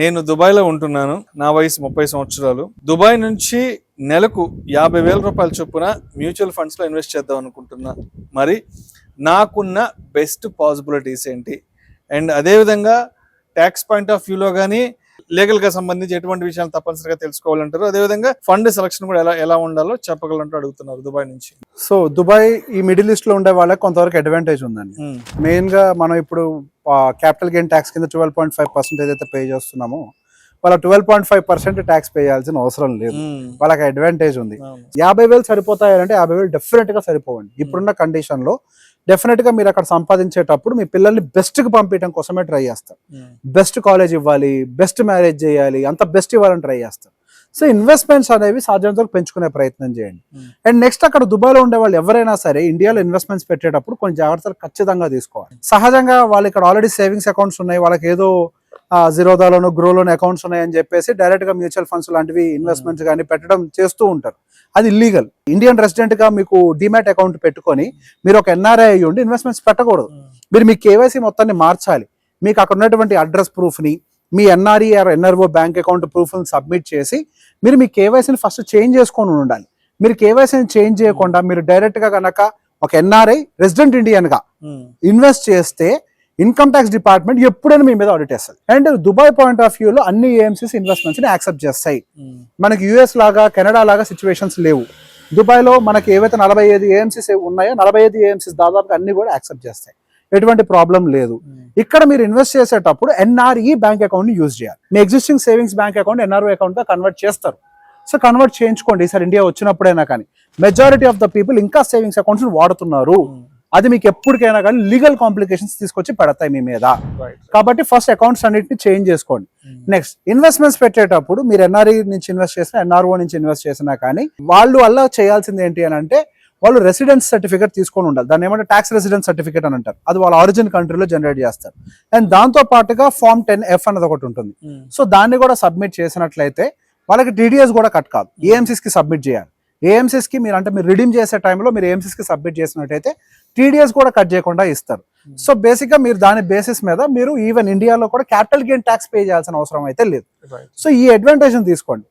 నేను దుబాయ్లో ఉంటున్నాను. నా వయసు 30 సంవత్సరాలు. దుబాయ్ నుంచి నెలకు 50,000 రూపాయల చొప్పున మ్యూచువల్ ఫండ్స్లో ఇన్వెస్ట్ చేద్దాం అనుకుంటున్నా. మరి నాకున్న బెస్ట్ పాసిబిలిటీస్ ఏంటి, అండ్ అదేవిధంగా ట్యాక్స్ పాయింట్ ఆఫ్ వ్యూలో కానీ లీగల్గా సంబంధించి ఎటువంటి విషయాలు తప్పనిసరిగా తెలుసుకోవాలంటారు, అదేవిధంగా ఫండ్ సెలక్షన్ కూడా ఎలా ఉండాలో చెప్పగలంటూ అడుగుతున్నారు దుబాయ్ నుంచి. సో దుబాయ్ ఈ మిడిల్ ఈస్ట్ లో ఉండే వాళ్ళకి కొంతవరకు అడ్వాంటేజ్ ఉందండి. మెయిన్ గా మనం ఇప్పుడు క్యాపిటల్ గెయిన్ ట్యాక్స్ కింద 12.5% ఏదైతే పే చేస్తున్నామో వాళ్ళ 12.5% ట్యాక్స్ పే చేయాల్సిన అవసరం లేదు. వాళ్ళకి అడ్వాంటేజ్ ఉంది. 50,000 సరిపోతాయంటే 50,000 డెఫినెట్ గా సరిపోవండి. ఇప్పుడున్న కండిషన్ లో డెఫినెట్ గా మీరు అక్కడ సంపాదించేటప్పుడు మీ పిల్లల్ని బెస్ట్ గా పంపించడం కోసమే ట్రై చేస్తారు. బెస్ట్ కాలేజ్ ఇవ్వాలి, బెస్ట్ మ్యారేజ్ చేయాలి, అంత బెస్ట్ ఇవ్వాలని ట్రై చేస్తారు. సో ఇన్వెస్ట్మెంట్స్ అనేవి సాధ్యమైనంత వరకు పెంచుకునే ప్రయత్నం చేయండి. అండ్ నెక్స్ట్ అక్కడ దుబాయ్లో ఉండే వాళ్ళు ఎవరైనా సరే ఇండియాలో ఇన్వెస్ట్మెంట్స్ పెట్టేటప్పుడు కొన్ని జాగ్రత్తలు ఖచ్చితంగా తీసుకోవాలి. సహజంగా వాళ్ళు ఇక్కడ ఆల్రెడీ సేవింగ్స్ అకౌంట్స్ ఉన్నాయి, వాళ్ళకి ఏదో జిరోదాలోనో గ్రోలోనో అకౌంట్స్ ఉన్నాయని చెప్పేసి డైరెక్ట్ గా మ్యూచువల్ ఫండ్స్ లాంటివి ఇన్వెస్ట్మెంట్స్ కానీ పెట్టడం చేస్తూ ఉంటారు. అది ఇల్లీగల్. ఇండియన్ రెసిడెంట్ గా మీకు డిమాట్ అకౌంట్ పెట్టుకొని మీరు ఒక ఎన్ఆర్ఐ అయ్యి ఉండి ఇన్వెస్ట్మెంట్స్ పెట్టకూడదు. మీరు మీ కేవైసీ మొత్తాన్ని మార్చాలి. మీకు అక్కడ ఉన్నటువంటి అడ్రస్ ప్రూఫ్ ని, మీ NRE or NRO bank account proof ని సబ్మిట్ చేసి మీరు మీ కేవైసీని ఫస్ట్ చేంజ్ చేసుకొని ఉండాలి. మీరు కేవైసీని చేంజ్ చేయకుండా మీరు డైరెక్ట్ గా కనుక ఒక ఎన్ఆర్ఐ రెసిడెంట్ ఇండియన్ గా ఇన్వెస్ట్ చేస్తే ఇన్కమ్ ట్యాక్స్ డిపార్ట్మెంట్ ఎప్పుడైనా మీ మీద ఆడిట్ చేస్తుంది. అండ్ దుబాయ్ పాయింట్ ఆఫ్ వ్యూలో అన్ని ఏఎంసీస్ ఇన్వెస్ట్మెంట్స్ ని యాక్సెప్ట్ చేస్తాయి. మనకి యుఎస్ లాగా కెనడా లాగా సిచ్యువేషన్స్ లేవు. దుబాయ్లో మనకి ఏవైతే 45 ఏఎంసీస్ ఉన్నాయో 45 ఏఎంసీస్ దాదాపుగా అన్ని కూడా యాక్సెప్ట్ చేస్తాయి. ఎటువంటి ప్రాబ్లం లేదు. ఇక్కడ మీరు ఇన్వెస్ట్ చేసేటప్పుడు ఎన్ఆర్ఈ బ్యాంక్ అకౌంట్ ని యూజ్ చేయాలి. మీ existing savings bank account NRO account గా కన్వర్ట్ చేస్తారు. సో కన్వర్ట్ చేయించుకోండి. ఈసారి ఇండియా వచ్చినప్పుడైనా కానీ మెజారిటీ ఆఫ్ ద పీపుల్ ఇంకా సేవింగ్స్ అకౌంట్స్ వాడుతున్నారు. అది మీకు ఎప్పటికైనా కానీ లీగల్ కాంప్లికేషన్స్ తీసుకొచ్చి పడతాయి మీ మీద. కాబట్టి ఫస్ట్ అకౌంట్స్ అన్నిటిని చేంజ్ చేసుకోండి. నెక్స్ట్ ఇన్వెస్ట్మెంట్స్ పెట్టేటప్పుడు మీరు ఎన్ఆర్ఈ నుంచి ఇన్వెస్ట్ చేసినా ఎన్ఆర్ఓ నుంచి ఇన్వెస్ట్ చేసినా కానీ వాళ్ళు అలా చేయాల్సింది ఏంటి అని అంటే వాళ్ళు రెసిడెన్స్ సర్టిఫికేట్ తీసుకొని ఉండాలి. దాన్ని ఏమంటే ట్యాక్స్ రెసిడెన్స్ సర్టిఫికేట్ అని అంటారు. అది వాళ్ళ ఆరిజిన్ కంట్రీలో జనరేట్ చేస్తారు. అండ్ దాంతో పాటుగా ఫామ్ 10F అనేది ఒకటి ఉంటుంది. సో దాన్ని కూడా సబ్మిట్ చేసినట్లయితే వాళ్ళకి టీడీఎస్ కూడా కట్ కాదు. ఏఎంసీస్ కి సబ్మిట్ చేయాలి. ఏఎంసీస్ కి మీరు అంటే మీరు రిడీమ్ చేసే టైంలో మీరు ఏఎంసీస్ కి సబ్మిట్ చేసినట్టయితే టీడీఎస్ కూడా కట్ చేయకుండా ఇస్తారు. సో బేసిక్ గా మీరు దాని బేసిస్ మీద మీరు ఈవెన్ ఇండియాలో కూడా క్యాపిటల్ గెయిన్ ట్యాక్స్ పే చేయాల్సిన అవసరం అయితే లేదు. సో ఈ అడ్వాంటేజ్ తీసుకోండి.